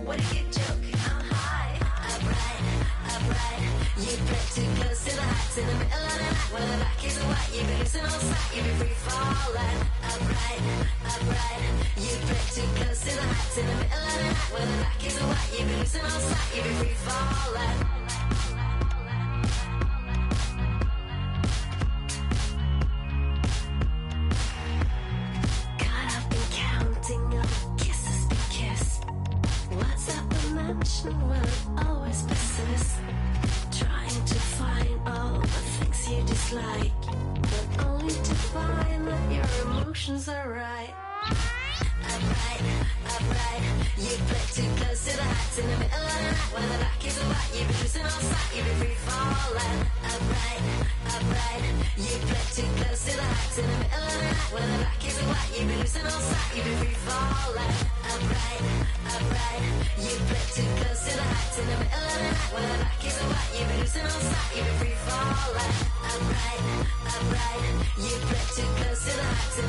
What a good joke, I'm high. Upright, upright. You play too close to the heights in the middle of the night. When the back is white, you be losing all sight, you be free falling. Upright, upright. You play too close to the heights in the middle of the night. When the back is white, you be losing all sight, you be free falling. Caught up in counting all the kisses we kissed. What's that dimension will always persist? Trying to find all the things you dislike, but only to find that your emotions are right. Upright, upright. You play too close to the heights in the middle of the night. When the back is white, you be losing all sight, you be free falling. Upright, upright. You play too close to the heights in the middle of the night. When the back is white, you be losing all sight, you be free falling. Upright, upright. You play too close to the heights in the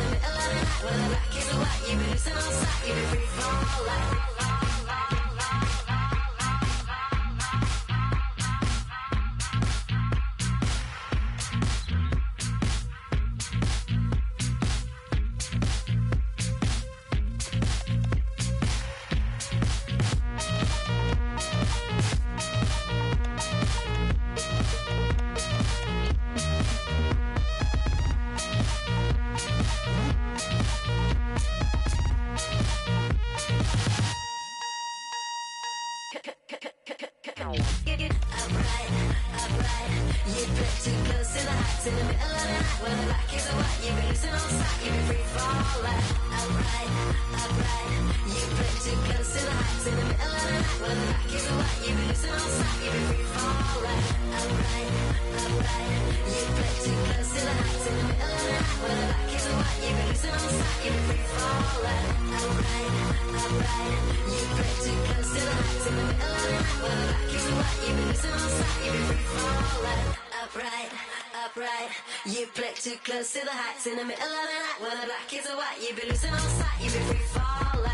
middle of the night. When the back is white, you be losing all sight, you be free falling. Upright, upright. You play too close to the heights in the middle of the night. When the back is white, you be losing all sight, you be free falling. You play too close to the heights in the middle of the night. When the black is white, you be losing all sight, you be free falling.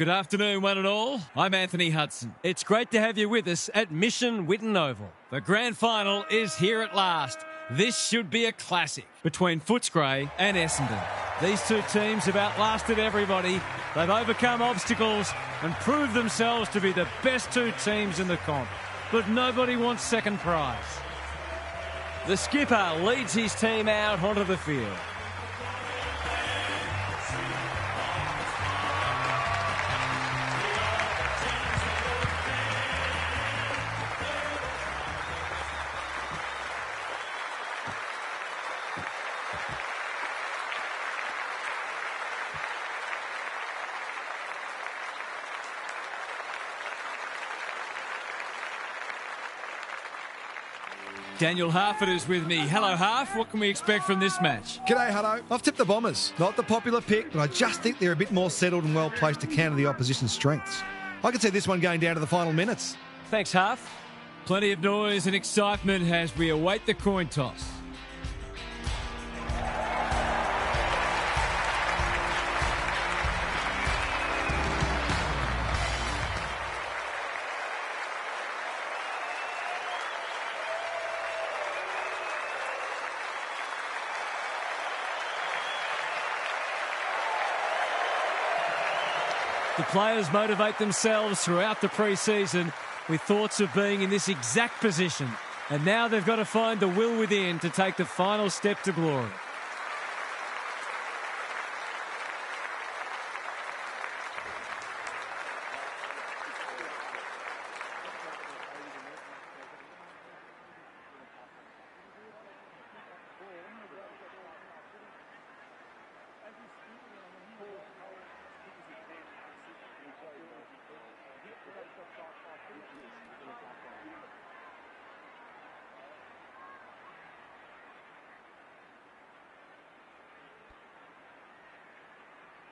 Good afternoon, one and all. I'm Anthony Hudson. It's great to have you with us at Mission Whitten Oval. The grand final is here at last. This should be a classic between Footscray and Essendon. These two teams have outlasted everybody. They've overcome obstacles and proved themselves to be the best two teams in the comp. But nobody wants second prize. The skipper leads his team out onto the field. Daniel Harford is with me. Hello, Harf. What can we expect from this match? G'day, Hutto. I've tipped the Bombers. Not the popular pick, but I just think they're a bit more settled and well placed to counter the opposition's strengths. I could see this one going down to the final minutes. Thanks, Harf. Plenty of noise and excitement as we await the coin toss. The players motivate themselves throughout the pre-season with thoughts of being in this exact position. And now they've got to find the will within to take the final step to glory.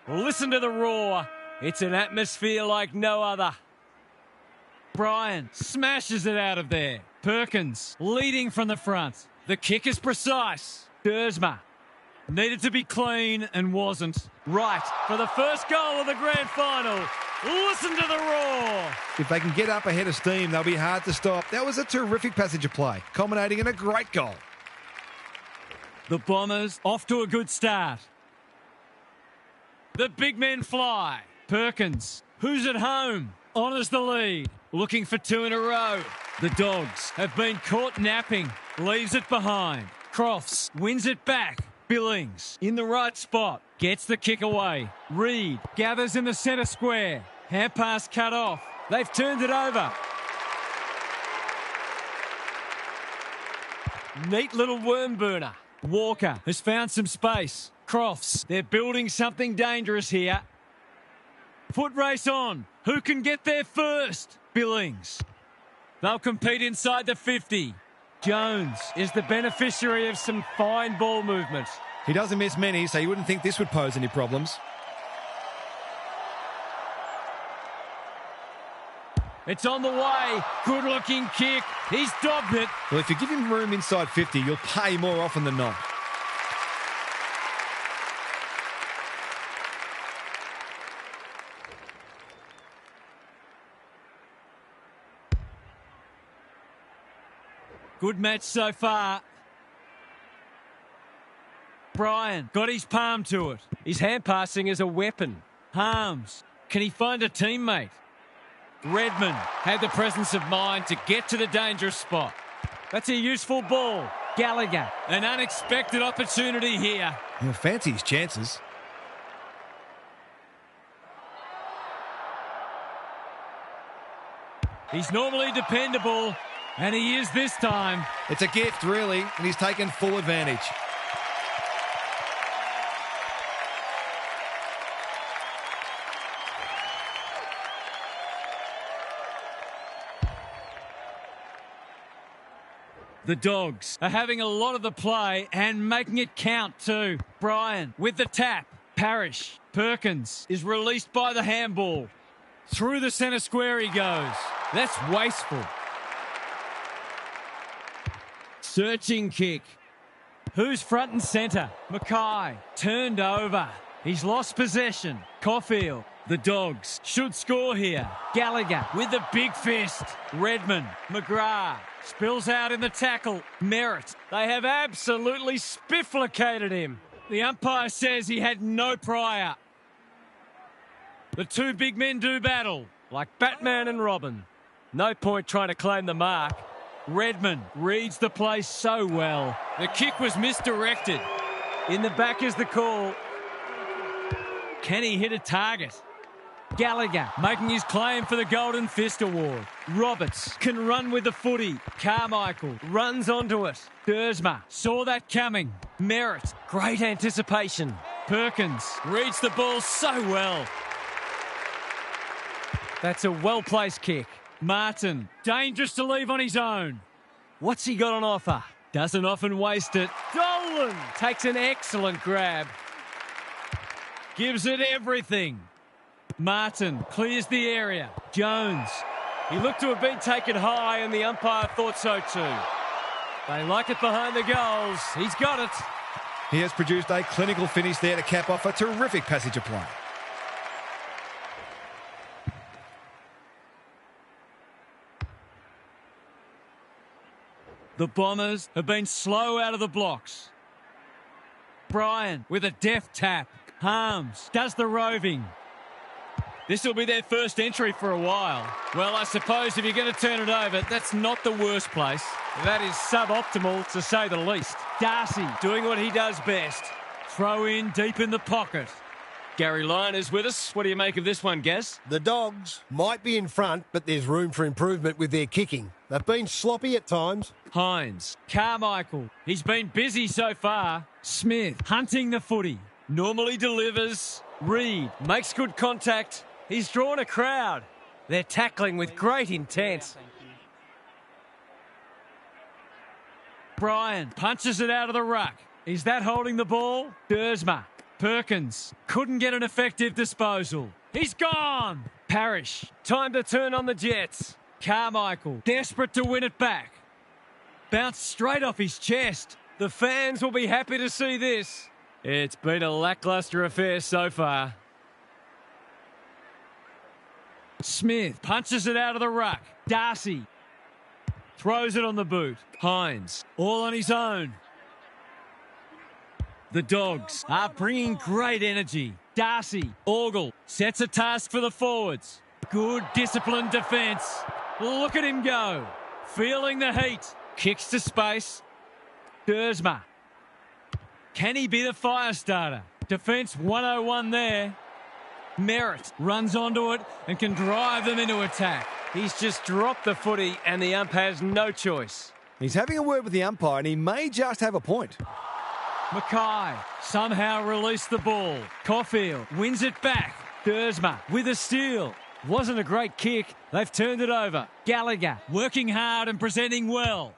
Listen to the roar. It's an atmosphere like no other. Bryan smashes it out of there. Perkins leading from the front. The kick is precise. Dersma needed to be clean and wasn't. Right for the first goal of the grand final. Listen to the roar. If they can get up ahead of steam, they'll be hard to stop. That was a terrific passage of play, culminating in a great goal. The Bombers off to a good start. The big men fly. Perkins, who's at home, honours the lead. Looking for two in a row. The Dogs have been caught napping. Leaves it behind. Crofts wins it back. Billings in the right spot. Gets the kick away. Reed gathers in the centre square. Hand pass cut off. They've turned it over. Neat little worm burner. Walker has found some space. Crofts, they're building something dangerous here. Foot race on. Who can get there first? Billings. They'll compete inside the 50. Jones is the beneficiary of some fine ball movement. He doesn't miss many, so you wouldn't think this would pose any problems. It's on the way. Good-looking kick. He's dobbed it. Well, if you give him room inside 50, you'll pay more often than not. Good match so far. Bryan got his palm to it. His hand passing is a weapon. Harms. Can he find a teammate? Redmond had the presence of mind to get to the dangerous spot. That's a useful ball. Gallagher. An unexpected opportunity here. He'll fancy his chances. He's normally dependable. And he is this time. It's a gift, really, and he's taken full advantage. The Dogs are having a lot of the play and making it count too. Bryan with the tap. Parrish. Perkins is released by the handball. Through the centre square he goes. That's wasteful. Searching kick. Who's front and centre? Mackay. Turned over. He's lost possession. Caulfield. The Dogs should score here. Gallagher with the big fist. Redmond, McGrath, spills out in the tackle. Merritt, they have absolutely spifflicated him. The umpire says he had no prior. The two big men do battle, like Batman and Robin. No point trying to claim the mark. Redmond reads the play so well. The kick was misdirected. In the back is the call. Can he hit a target? Gallagher making his claim for the Golden Fist Award. Roberts can run with the footy. Carmichael runs onto it. Dersma saw that coming. Merritt, great anticipation. Perkins reads the ball so well. That's a well-placed kick. Martin, dangerous to leave on his own. What's he got on offer? Doesn't often waste it. Dolan takes an excellent grab. Gives it everything. Martin clears the area. Jones, he looked to have been taken high and the umpire thought so too. They like it behind the goals. He's got it. He has produced a clinical finish there to cap off a terrific passage of play. The Bombers have been slow out of the blocks. Bryan with a deft tap. Harms does the roving. This will be their first entry for a while. Well, I suppose if you're going to turn it over, that's not the worst place. That is suboptimal, to say the least. Darcy doing what he does best. Throw in deep in the pocket. Gary Lyon is with us. What do you make of this one, Gaz? The Dogs might be in front, but there's room for improvement with their kicking. They've been sloppy at times. Hines, Carmichael, he's been busy so far. Smith hunting the footy. Normally delivers. Reed makes good contact. He's drawn a crowd. They're tackling with great intent. Bryan punches it out of the ruck. Is that holding the ball? Dersma. Perkins couldn't get an effective disposal. He's gone. Parrish, time to turn on the Jets. Carmichael, desperate to win it back. Bounced straight off his chest. The fans will be happy to see this. It's been a lacklustre affair so far. Smith punches it out of the ruck. Darcy throws it on the boot. Hines, all on his own. The Dogs are bringing great energy. Darcy, Orgel, sets a task for the forwards. Good disciplined defence. Look at him go. Feeling the heat. Kicks to space. Dersma. Can he be the fire starter? Defence 101 there. Merritt runs onto it and can drive them into attack. He's just dropped the footy and the ump has no choice. He's having a word with the umpire and he may just have a point. Mackay somehow released the ball. Caulfield wins it back. Dersma with a steal. Wasn't a great kick. They've turned it over. Gallagher working hard and presenting well.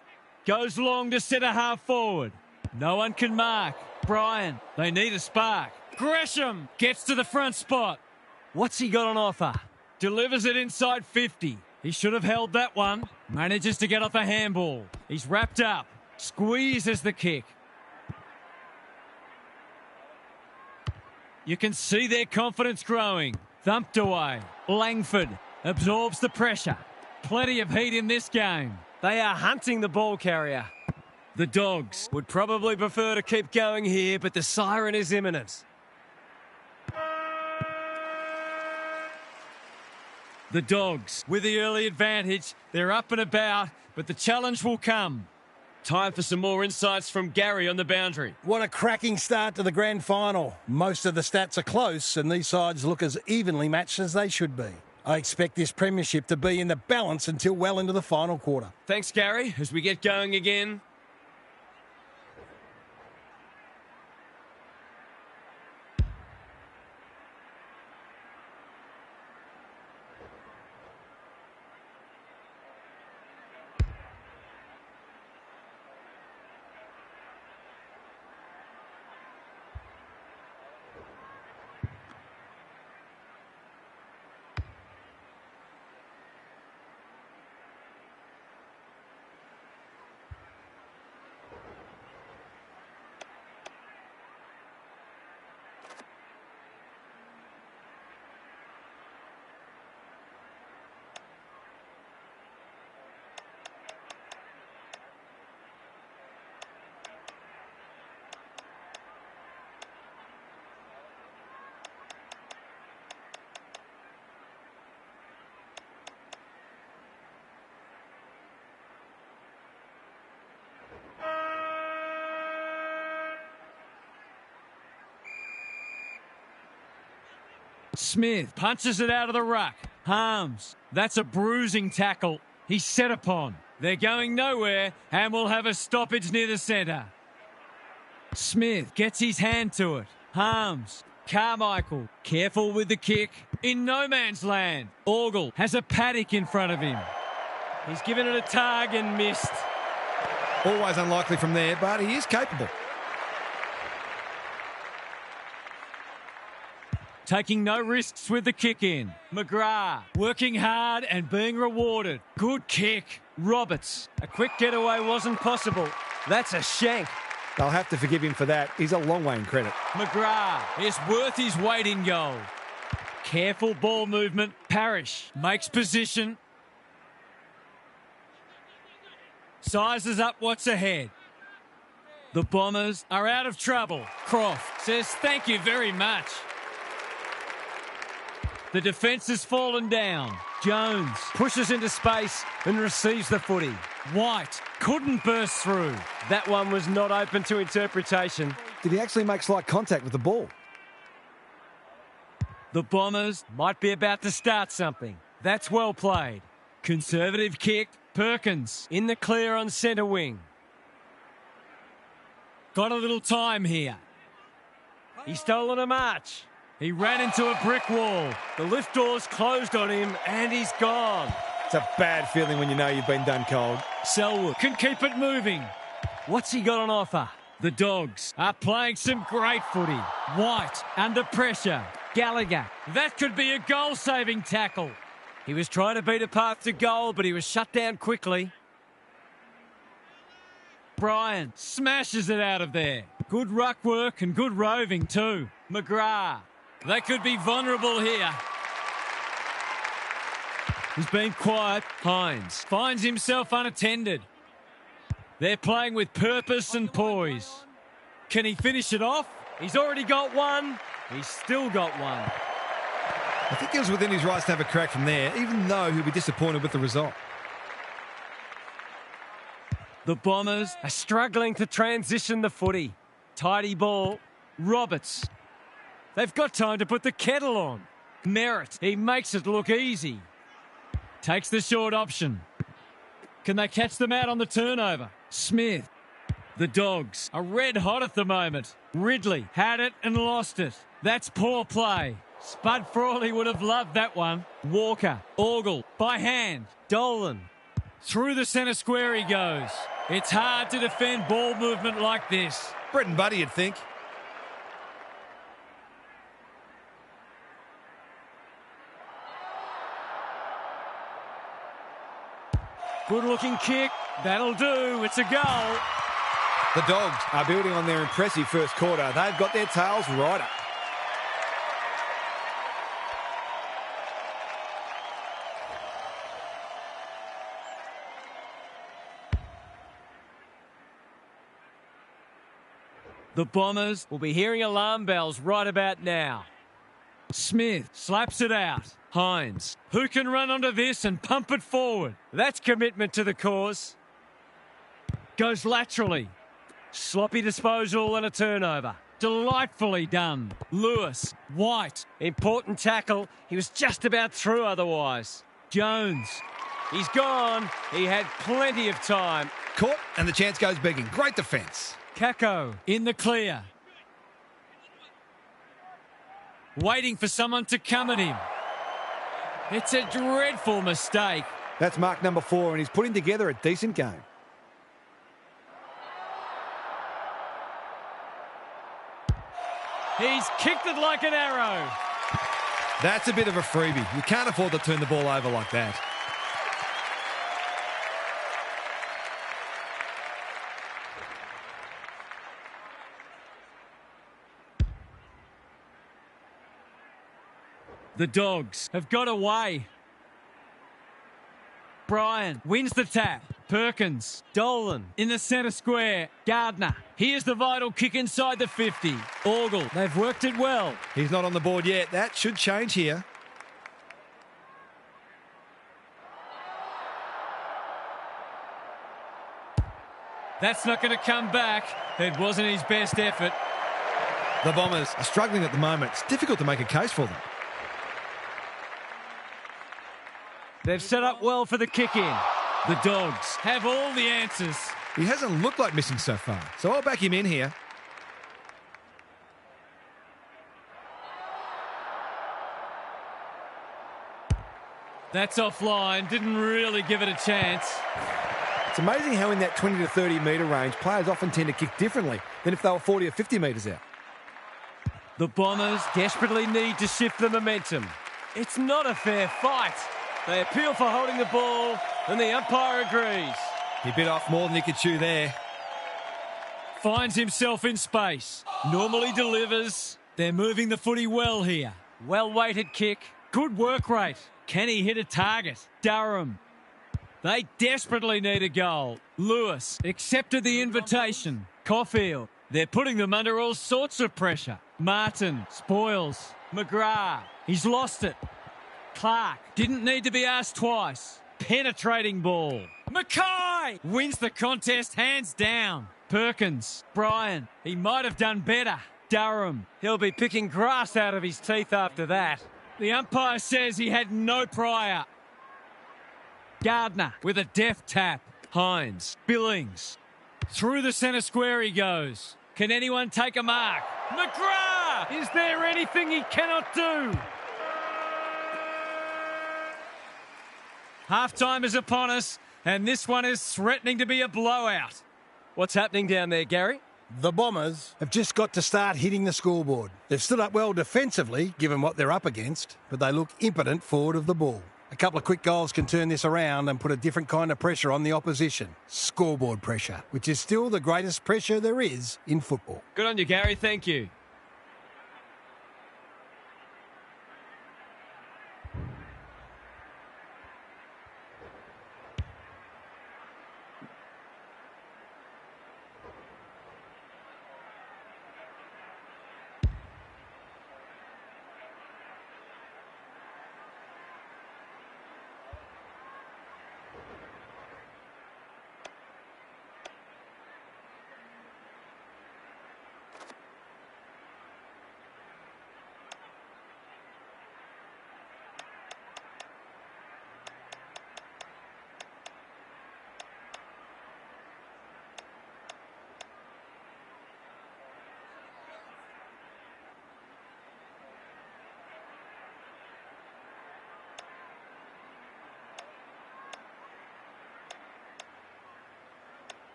Goes long to centre half forward. No one can mark. Bryan, they need a spark. Gresham gets to the front spot. What's he got on offer? Delivers it inside 50. He should have held that one. Manages to get off a handball. He's wrapped up. Squeezes the kick. You can see their confidence growing. Thumped away. Langford absorbs the pressure. Plenty of heat in this game. They are hunting the ball carrier. The Dogs would probably prefer to keep going here, but the siren is imminent. The Dogs with the early advantage. They're up and about, but the challenge will come. Time for some more insights from Gary on the boundary. What a cracking start to the grand final. Most of the stats are close and these sides look as evenly matched as they should be. I expect this premiership to be in the balance until well into the final quarter. Thanks, Gary. As we get going again, Smith punches it out of the ruck. Harms. That's a bruising tackle. He's set upon. They're going nowhere and will have a stoppage near the centre. Smith gets his hand to it. Harms. Carmichael. Careful with the kick. In no man's land. Orgel has a paddock in front of him. He's given it a tug and missed. Always unlikely from there, but he is capable. Taking no risks with the kick in. McGrath working hard and being rewarded. Good kick. Roberts. A quick getaway wasn't possible. That's a shank. They'll have to forgive him for that. He's a long way in credit. McGrath is worth his weight in gold. Careful ball movement. Parrish makes position. Sizes up what's ahead. The Bombers are out of trouble. Croft says thank you very much. The defence has fallen down. Jones pushes into space and receives the footy. White couldn't burst through. That one was not open to interpretation. Did he actually make slight contact with the ball? The Bombers might be about to start something. That's well played. Conservative kick. Perkins in the clear on centre wing. Got a little time here. He's stolen a march. He ran into a brick wall. The lift doors closed on him and he's gone. It's a bad feeling when you know you've been done cold. Selwood can keep it moving. What's he got on offer? The Dogs are playing some great footy. White under pressure. Gallagher. That could be a goal-saving tackle. He was trying to beat a path to goal, but he was shut down quickly. Bryan smashes it out of there. Good ruck work and good roving too. McGrath. They could be vulnerable here. He's been quiet. Hines finds himself unattended. They're playing with purpose and poise. Can he finish it off? He's already got one. He's still got one. I think he was within his rights to have a crack from there, even though he'll be disappointed with the result. The Bombers are struggling to transition the footy. Tidy ball. Roberts. They've got time to put the kettle on. Merritt. He makes it look easy. Takes the short option. Can they catch them out on the turnover? Smith. The Dogs are red hot at the moment. Ridley had it and lost it. That's poor play. Spud Frawley would have loved that one. Walker. Orgel. By hand. Dolan. Through the centre square he goes. It's hard to defend ball movement like this. Bread and butter, you'd think. Good-looking kick. That'll do. It's a goal. The Dogs are building on their impressive first quarter. They've got their tails right up. The Bombers will be hearing alarm bells right about now. Smith slaps it out. Hines. Who can run onto this and pump it forward? That's commitment to the cause. Goes laterally. Sloppy disposal and a turnover. Delightfully done. Lewis. White. Important tackle. He was just about through otherwise. Jones. He's gone. He had plenty of time. Caught and the chance goes begging. Great defence. Kako in the clear. Waiting for someone to come at him. It's a dreadful mistake. That's mark number 4 and he's putting together a decent game. He's kicked it like an arrow. That's a bit of a freebie. You can't afford to turn the ball over like that. The Dogs have got away. Bryan wins the tap. Perkins. Dolan in the centre square. Gardner. Here's the vital kick inside the 50. Orgel. They've worked it well. He's not on the board yet. That should change here. That's not going to come back. It wasn't his best effort. The Bombers are struggling at the moment. It's difficult to make a case for them. They've set up well for the kick-in. The Dogs have all the answers. He hasn't looked like missing so far, so I'll back him in here. That's offline. Didn't really give it a chance. It's amazing how in that 20 to 30 metre range, players often tend to kick differently than if they were 40 or 50 metres out. The Bombers desperately need to shift the momentum. It's not a fair fight. They appeal for holding the ball, and the umpire agrees. He bit off more than he could chew there. Finds himself in space. Normally delivers. They're moving the footy well here. Well-weighted kick. Good work rate. Can he hit a target? Durham. They desperately need a goal. Lewis accepted the invitation. Caulfield. They're putting them under all sorts of pressure. Martin spoils. McGrath. He's lost it. Clark didn't need to be asked twice. Penetrating ball. Mackay wins the contest hands down. Perkins. Bryan. He might have done better. Durham. He'll be picking grass out of his teeth after that. The umpire says he had no prior. Gardner with a deft tap. Hines. Billings. Through the centre square he goes. Can anyone take a mark? McGrath! Is there anything he cannot do? Half-time is upon us, and this one is threatening to be a blowout. What's happening down there, Gary? The Bombers have just got to start hitting the scoreboard. They've stood up well defensively, given what they're up against, but they look impotent forward of the ball. A couple of quick goals can turn this around and put a different kind of pressure on the opposition. Scoreboard pressure, which is still the greatest pressure there is in football. Good on you, Gary. Thank you.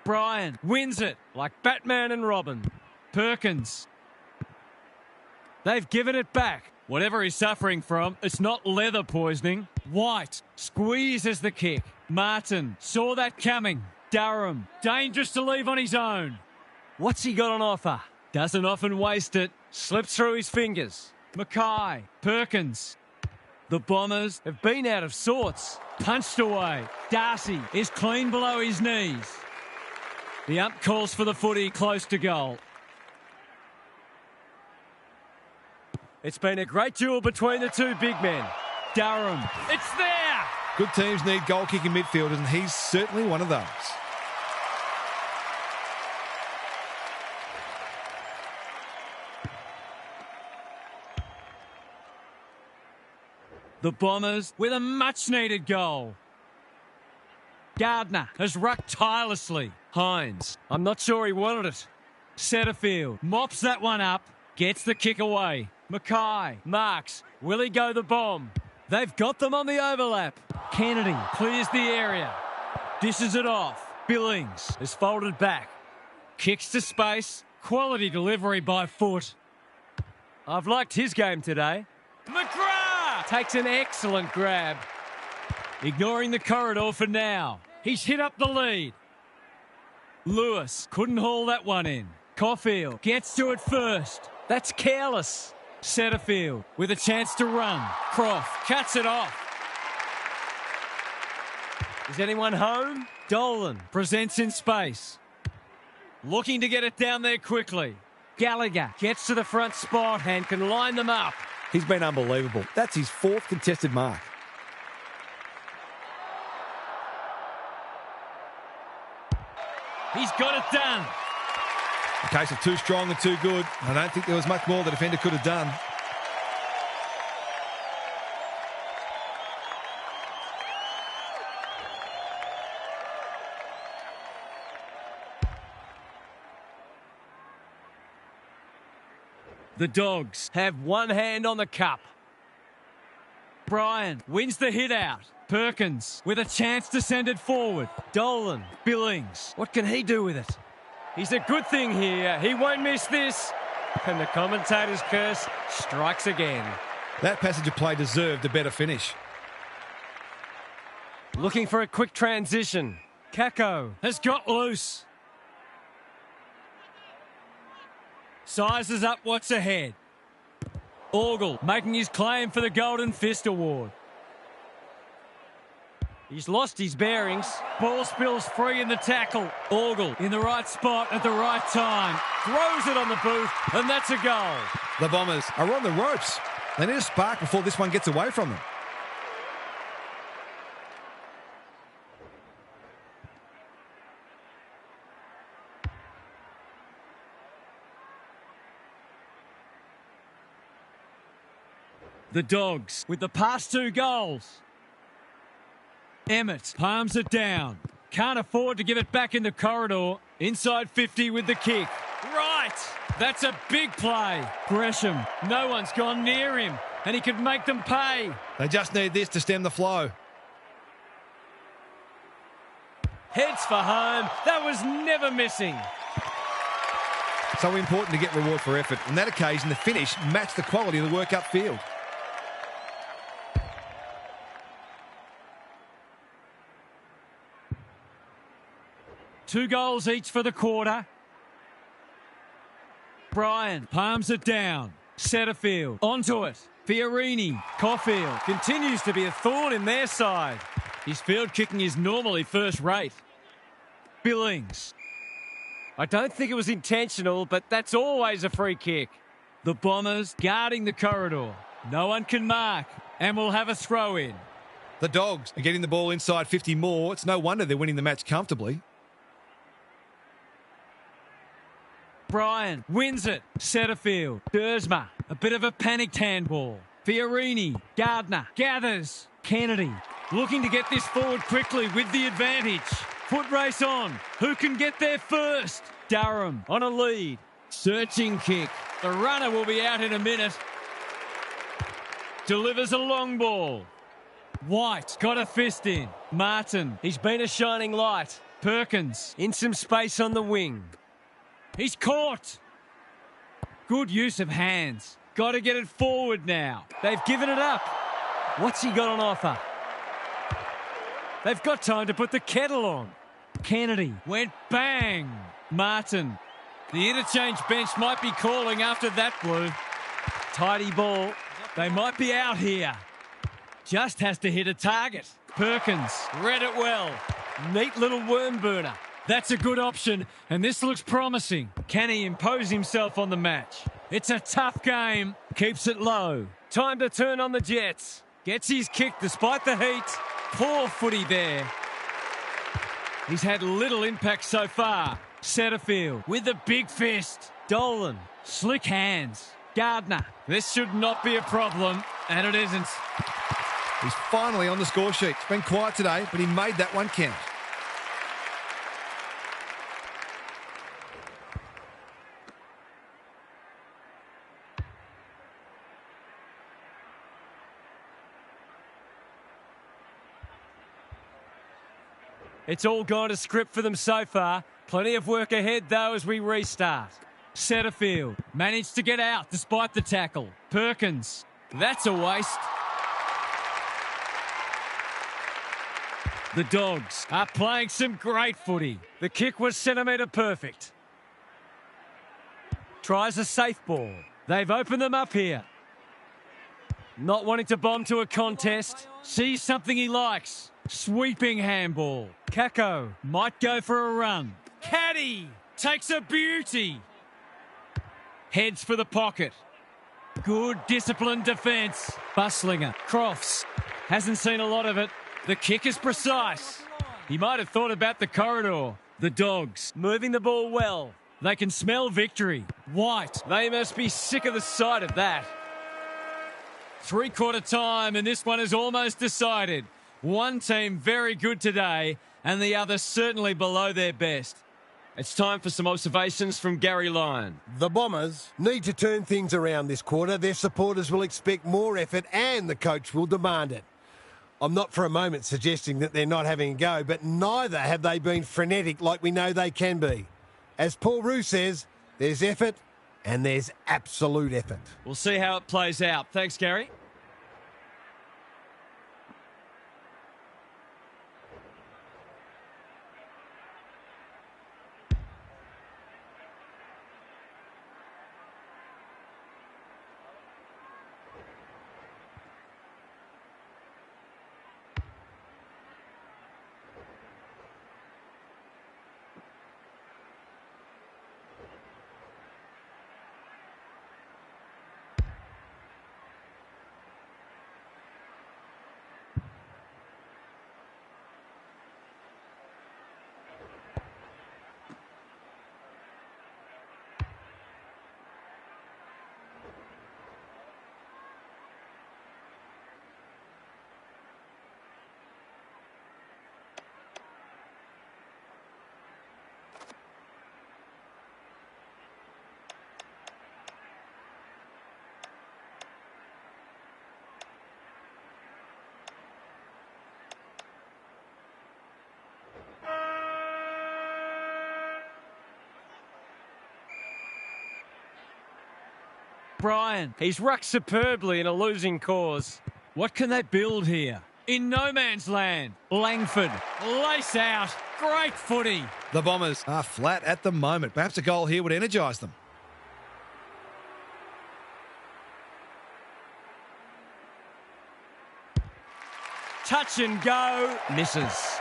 Bryan wins it like Batman and Robin. Perkins. They've given it back. Whatever he's suffering from, it's not leather poisoning. White squeezes the kick. Martin saw that coming. Durham, dangerous to leave on his own. What's he got on offer? Doesn't often waste it. Slips through his fingers. Mackay. Perkins. The Bombers have been out of sorts. Punched away. Darcy is clean below his knees. The ump calls for the footy close to goal. It's been a great duel between the two big men. Durham, it's there! Good teams need goal-kicking midfielders, and he's certainly one of those. The Bombers with a much-needed goal. Gardner has rucked tirelessly. Hines, I'm not sure he wanted it. Setterfield mops that one up, gets the kick away. Mackay marks. Will he go the bomb? They've got them on the overlap. Kennedy clears the area. Dishes it off. Billings is folded back. Kicks to space. Quality delivery by foot. I've liked his game today. McGrath takes an excellent grab. Ignoring the corridor for now. He's hit up the lead. Lewis couldn't haul that one in. Caulfield gets to it first. That's careless. Setterfield with a chance to run. Croft cuts it off. Is anyone home? Dolan presents in space. Looking to get it down there quickly. Gallagher gets to the front spot and can line them up. He's been unbelievable. That's his 4th contested mark. He's got it done. A case of too strong and too good. I don't think there was much more the defender could have done. The Dogs have one hand on the cup. Bryan wins the hit out. Perkins with a chance to send it forward. Dolan, Billings. What can he do with it? He's a good thing here. He won't miss this. And the commentator's curse strikes again. That passage of play deserved a better finish. Looking for a quick transition. Kako has got loose. Sizes up what's ahead. Orgel making his claim for the Golden Fist Award. He's lost his bearings. Ball spills free in the tackle. Orgel in the right spot at the right time. Throws it on the boot, and that's a goal. The Bombers are on the ropes. They need a spark before this one gets away from them. The Dogs with the past 2 goals. Emmett palms it down. Can't afford to give it back in the corridor. Inside 50 with the kick. Right! That's a big play. Gresham, no one's gone near him, and he could make them pay. They just need this to stem the flow. Heads for home. That was never missing. So important to get reward for effort. On that occasion, the finish matched the quality of the work upfield. Two goals each for the quarter. Bryan palms it down. Setterfield onto it. Fiorini. Caulfield continues to be a thorn in their side. His field kicking is normally first rate. Billings. I don't think it was intentional, but that's always a free kick. The Bombers guarding the corridor. No one can mark, and we'll have a throw in. The Dogs are getting the ball inside 50 more. It's no wonder they're winning the match comfortably. Bryan wins it. Setterfield. Dersma. A bit of a panicked handball. Fiorini. Gardner. Gathers. Kennedy. Looking to get this forward quickly with the advantage. Foot race on. Who can get there first? Durham on a lead. Searching kick. The runner will be out in a minute. Delivers a long ball. White got a fist in. Martin. He's been a shining light. Perkins in some space on the wing. He's caught. Good use of hands. Got to get it forward now. They've given it up. What's he got on offer? They've got time to put the kettle on. Kennedy went bang. Martin. The interchange bench might be calling after that blue. Tidy ball. They might be out here. Just has to hit a target. Perkins read it well. Neat little worm burner. That's a good option, and this looks promising. Can he impose himself on the match? It's a tough game. Keeps it low. Time to turn on the Jets. Gets his kick despite the heat. Poor footy there. He's had little impact so far. Setterfield with the big fist. Dolan. Slick hands. Gardner. This should not be a problem, and it isn't. He's finally on the score sheet. It's been quiet today, but he made that one count. It's all gone to script for them so far. Plenty of work ahead, though, as we restart. Setterfield managed to get out despite the tackle. Perkins. That's a waste. The Dogs are playing some great footy. The kick was centimetre perfect. Tries a safe ball. They've opened them up here. Not wanting to bomb to a contest. Sees something he likes. Sweeping handball. Kako might go for a run. Caddy takes a beauty. Heads for the pocket. Good disciplined defence. Buslinger. Crofts. Hasn't seen a lot of it. The kick is precise. He might have thought about the corridor. The Dogs moving the ball well. They can smell victory. White. They must be sick of the sight of that. Three-quarter time and this one is almost decided. One team very good today and the other certainly below their best. It's time for some observations from Gary Lyon. The Bombers need to turn things around this quarter. Their supporters will expect more effort and the coach will demand it. I'm not for a moment suggesting that they're not having a go, but neither have they been frenetic like we know they can be. As Paul Roux says, there's effort and there's absolute effort. We'll see how it plays out. Thanks, Gary. Bryan, he's rucked superbly in a losing cause. What can they build here? In no man's land, Langford, lace out, great footy. The Bombers are flat at the moment. Perhaps a goal here would energise them. Touch and go, misses.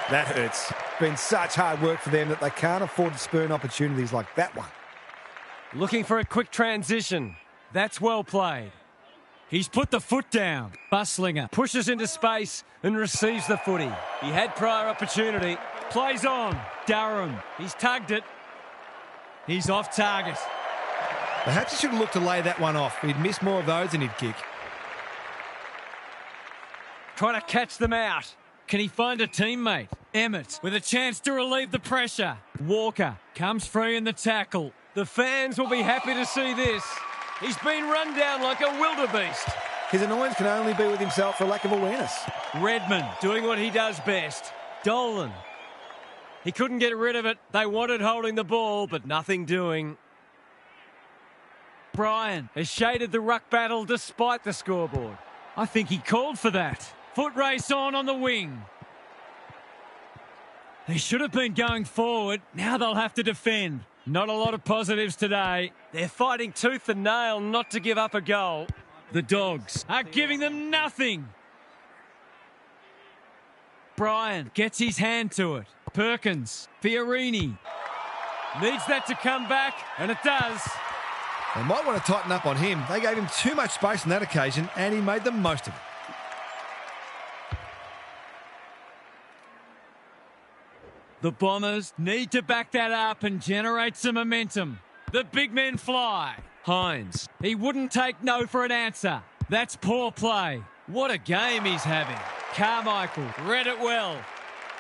That hurts. Been such hard work for them that they can't afford to spurn opportunities like that one. Looking for a quick transition. That's well played. He's put the foot down. Buslinger pushes into space and receives the footy. He had prior opportunity. Plays on. Durham. He's tugged it. He's off target. Perhaps he should have looked to lay that one off. He'd miss more of those than he'd kick. Trying to catch them out. Can he find a teammate? Emmett with a chance to relieve the pressure. Walker comes free in the tackle. The fans will be happy to see this. He's been run down like a wildebeest. His annoyance can only be with himself for lack of awareness. Redmond doing what he does best. Dolan. He couldn't get rid of it. They wanted holding the ball, but nothing doing. Bryan has shaded the ruck battle despite the scoreboard. I think he called for that. Foot race on the wing. They should have been going forward. Now they'll have to defend. Not a lot of positives today. They're fighting tooth and nail not to give up a goal. The Dogs are giving them nothing. Bryan gets his hand to it. Perkins, Fiorini. Needs that to come back, and it does. They might want to tighten up on him. They gave him too much space on that occasion, and he made the most of it. The Bombers need to back that up and generate some momentum. The big men fly. Hines, he wouldn't take no for an answer. That's poor play. What a game he's having. Carmichael read it well.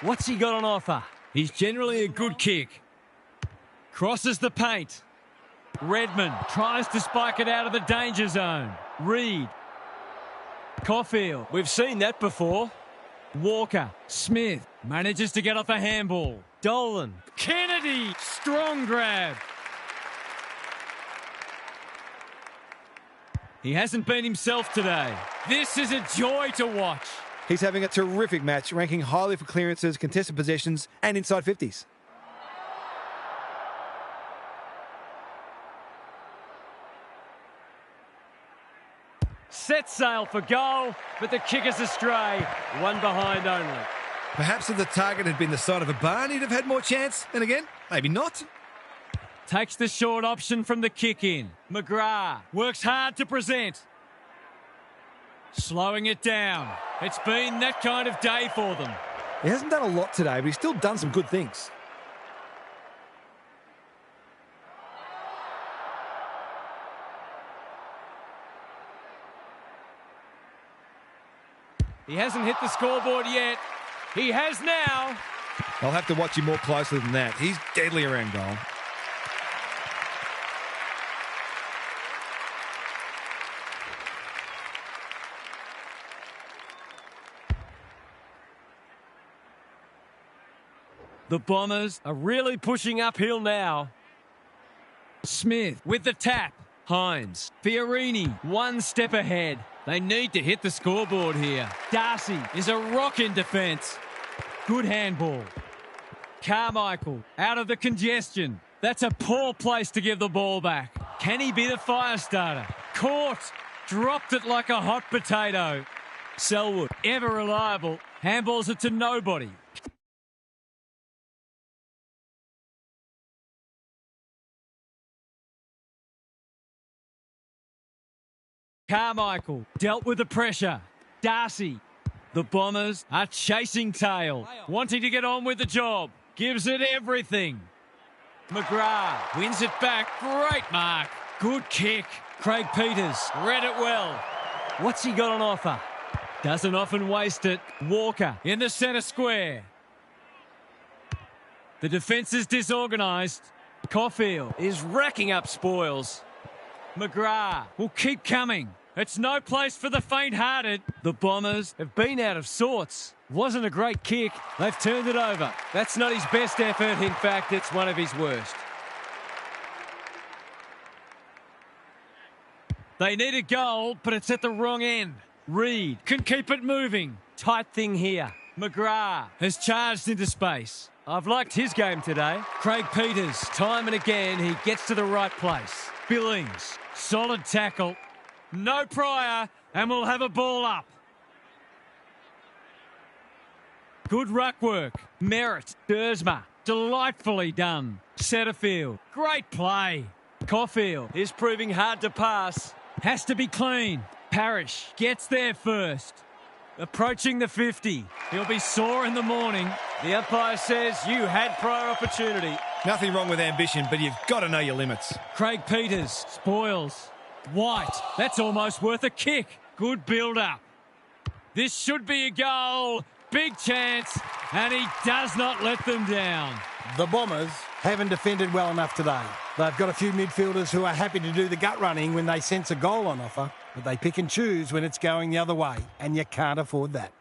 What's he got on offer? He's generally a good kick. Crosses the paint. Redmond tries to spike it out of the danger zone. Reed. Caulfield, we've seen that before. Walker, Smith, manages to get off a handball. Dolan, Kennedy, strong grab. He hasn't been himself today. This is a joy to watch. He's having a terrific match, ranking highly for clearances, contested possessions, and inside 50s. Set sail for goal, but the kick is astray. One behind only. Perhaps if the target had been the side of a barn, he'd have had more chance. And again, maybe not. Takes the short option from the kick in. McGrath works hard to present. Slowing it down. It's been that kind of day for them. He hasn't done a lot today, but he's still done some good things. He hasn't hit the scoreboard yet. He has now. I'll have to watch him more closely than that. He's deadly around goal. The Bombers are really pushing uphill now. Smith with the tap. Hines. Fiorini one step ahead. They need to hit the scoreboard here. Darcy is a rock in defence. Good handball. Carmichael out of the congestion. That's a poor place to give the ball back. Can he be the fire starter? Caught. Dropped it like a hot potato. Selwood, ever reliable. Handballs it to nobody. Carmichael dealt with the pressure. Darcy. The Bombers are chasing tail, wanting to get on with the job. Gives it everything. McGrath wins it back. Great mark. Good kick. Craig Peters read it well. What's he got on offer? Doesn't often waste it. Walker in the centre square. The defence is disorganised. Caulfield is racking up spoils. McGrath will keep coming. It's no place for the faint-hearted. The Bombers have been out of sorts. Wasn't a great kick. They've turned it over. That's not his best effort. In fact, it's one of his worst. They need a goal, but it's at the wrong end. Reed can keep it moving. Tight thing here. McGrath has charged into space. I've liked his game today. Craig Peters, time and again, he gets to the right place. Billings, solid tackle. No Pryor, and we'll have a ball up. Good ruck work. Merritt, Dersma, delightfully done. Setterfield, great play. Caulfield is proving hard to pass. Has to be clean. Parrish gets there first. Approaching the 50. He'll be sore in the morning. The umpire says you had prior opportunity. Nothing wrong with ambition, but you've got to know your limits. Craig Peters spoils. White, that's almost worth a kick. Good build-up. This should be a goal. Big chance, and he does not let them down. The Bombers haven't defended well enough today. They've got a few midfielders who are happy to do the gut running when they sense a goal on offer, but they pick and choose when it's going the other way, and you can't afford that.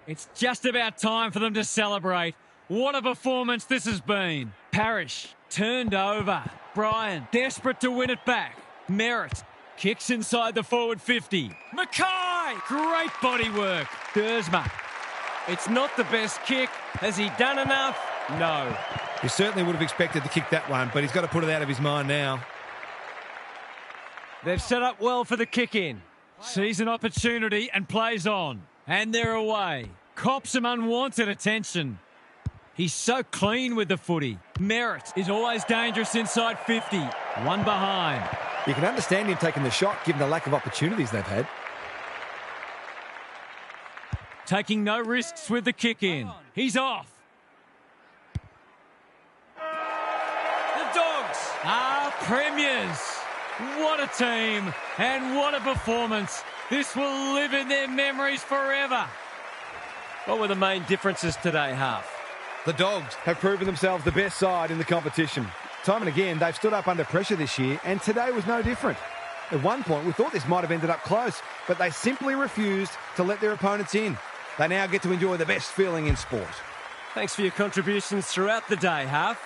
It's just about time for them to celebrate. What a performance this has been. Parrish turned over. Bryan desperate to win it back. Merritt kicks inside the forward 50. Mackay, great body work. Dersma. It's not the best kick. Has he done enough? No. You certainly would have expected to kick that one, but he's got to put it out of his mind now. They've set up well for the kick-in. Sees an opportunity and plays on. And they're away. Cops some unwanted attention. He's so clean with the footy. Merritt is always dangerous inside 50. One behind. You can understand him taking the shot, given the lack of opportunities they've had. Taking no risks with the kick-in. He's off. The Dogs are premiers. What a team and what a performance. This will live in their memories forever. What were the main differences today, Half? The Dogs have proven themselves the best side in the competition. Time and again, they've stood up under pressure this year, and today was no different. At one point, we thought this might have ended up close, but they simply refused to let their opponents in. They now get to enjoy the best feeling in sport. Thanks for your contributions throughout the day, Half.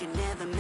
you never